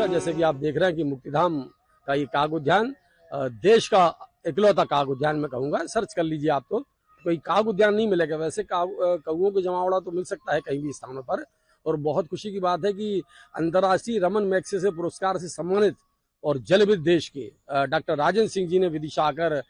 होगा। जैसे कि आप देख रहे हैं कि मुक्तिधाम का ये काग उद्यान देश का इकलौता काग उद्यान मैं कहूँगा। सर्च कर लीजिए आप तो कोई काग उद्यान नहीं मिलेगा। वैसे कौओं को जमावड़ा तो मिल सकता है कहीं भी स्थानों पर। और बहुत खुशी की बात है कि अंतर्राष्ट्रीय रमन मैग्सेसे पुरस्कार से सम्मानित और जलविद देश के डॉक्टर राजन सिंह जी ने विदिशा आकर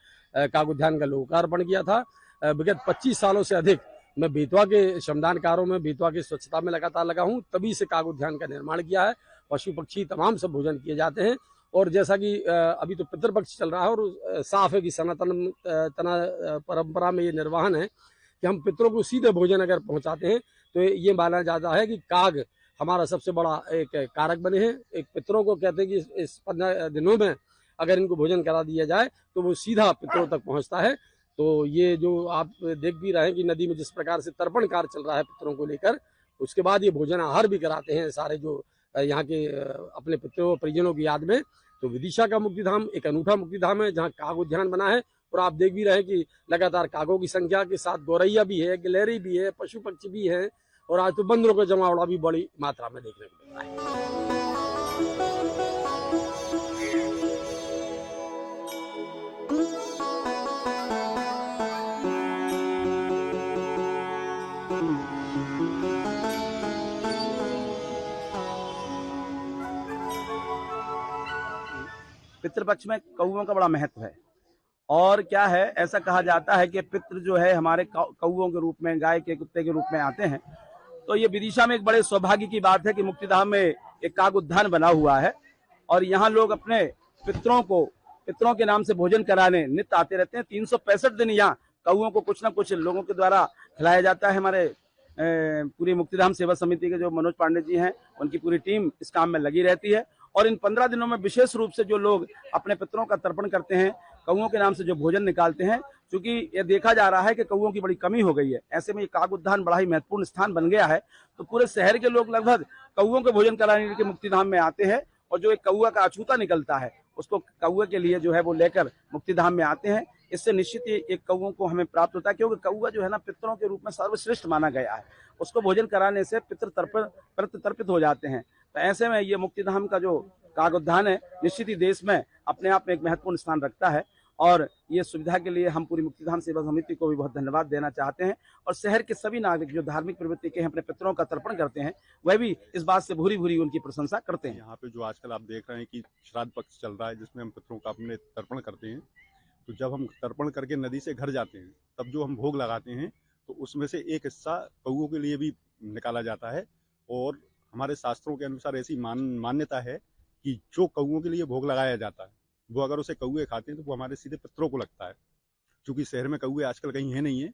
काग उद्यान का लोकार्पण किया था। विगत 25 सालों से अधिक मैं बेतवा के श्रमदान कार्यों में, बेतवा की स्वच्छता में लगातार लगा हूं। तभी से काग उद्यान का निर्माण किया है। पशु पक्षी तमाम सब भोजन किए जाते हैं। और जैसा कि अभी तो पितृपक्ष चल रहा है और साफ है कि सनातन परंपरा में ये निर्वहन है कि हम पितरों को सीधे भोजन अगर पहुंचाते हैं तो ये माना जाता है कि काग हमारा सबसे बड़ा एक कारक बने हैं। एक पितरों को कहते हैं कि इस 15 दिनों में अगर इनको भोजन करा दिया जाए तो वो सीधा पितरों तक पहुंचता है। तो ये जो आप देख भी रहे हैं कि नदी में जिस प्रकार से तर्पण कार्य चल रहा है पितरों को लेकर, उसके बाद ये भोजन आहार भी कराते हैं सारे जो यहाँ के अपने पितरों परिजनों की याद में। तो विदिशा का मुक्तिधाम एक अनूठा मुक्तिधाम है जहाँ काग उद्यान बना है। और आप देख भी रहे हैं कि लगातार कागों की संख्या के साथ गौरैया भी है, गिलहरी भी है, पशु पक्षी भी है। और आज तो बंदरों का जमावड़ा भी बड़ी मात्रा में देखने को मिल रहा है। पितृपक्ष में कौओं का बड़ा महत्व है। और क्या है, ऐसा कहा जाता है कि पितृ जो है हमारे कौओं के रूप में, गाय के, कुत्ते के रूप में आते हैं। तो ये विदिशा में एक बड़े सौभाग्य की बात है कि मुक्तिधाम में एक काग उद्यान बना हुआ है और यहाँ लोग अपने पितरों के नाम से भोजन कराने नित्य आते रहते हैं। 365 दिन यहाँ कौओं को कुछ न कुछ लोगों के द्वारा खिलाया जाता है। हमारे पूरी मुक्तिधाम सेवा समिति के जो मनोज पांडे जी हैं, उनकी पूरी टीम इस काम में लगी रहती है। और इन 15 दिनों में विशेष रूप से जो लोग अपने पितरों का तर्पण करते हैं, कौओं के नाम से जो भोजन निकालते हैं, क्योंकि ये देखा जा रहा है कि कौओं की बड़ी कमी हो गई है। ऐसे में ये काग उद्यान बड़ा ही महत्वपूर्ण स्थान बन गया है। तो पूरे शहर के लोग लगभग कौओं के भोजन कराने के मुक्तिधाम में आते हैं और जो एक कौआ का अछूता निकलता है उसको कौए के लिए जो है वो लेकर मुक्तिधाम में आते हैं। इससे निश्चित ही एक कौओं को हमें प्राप्त होता है, क्योंकि कौआ जो है ना पितरों के रूप में सर्वश्रेष्ठ माना गया है। उसको भोजन कराने से पितृ तर्पित हो जाते हैं। तो ऐसे में ये मुक्तिधाम का जो काग उद्यान है निश्चित ही देश में अपने आप में एक महत्वपूर्ण स्थान रखता है। और ये सुविधा के लिए हम पूरी मुक्तिधाम सेवा समिति को भी बहुत धन्यवाद देना चाहते हैं। और शहर के सभी नागरिक जो धार्मिक प्रवृत्ति के अपने पितरों का तर्पण करते हैं, वह भी इस बात से भूरी भूरी उनकी प्रशंसा करते हैं। यहाँ पे जो आजकल आप देख रहे हैं कि श्राद्ध पक्ष चल रहा है जिसमें हम पितरों का अपने तर्पण करते हैं। तो जब हम तर्पण करके नदी से घर जाते हैं तब जो हम भोग लगाते हैं तो उसमें से एक हिस्सा कौओं के लिए भी निकाला जाता है। और हमारे शास्त्रों के अनुसार ऐसी मान्यता है कि जो कौओं के लिए भोग लगाया जाता है वो अगर उसे कौए खाते हैं तो वो हमारे सीधे पितरों को लगता है। क्योंकि शहर में कौए आजकल कहीं है नहीं है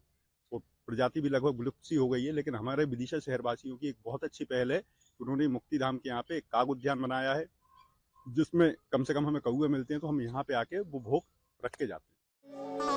और प्रजाति भी लगभग विलुप्त सी हो गई है। लेकिन हमारे विदिशा शहरवासियों की एक बहुत अच्छी पहल है कि उन्होंने मुक्तिधाम के यहाँ पे एक काग उद्यान बनाया है जिसमें कम से कम हमें कौए मिलते हैं। तो हम यहाँ पे आके वो भोग रख के जाते हैं।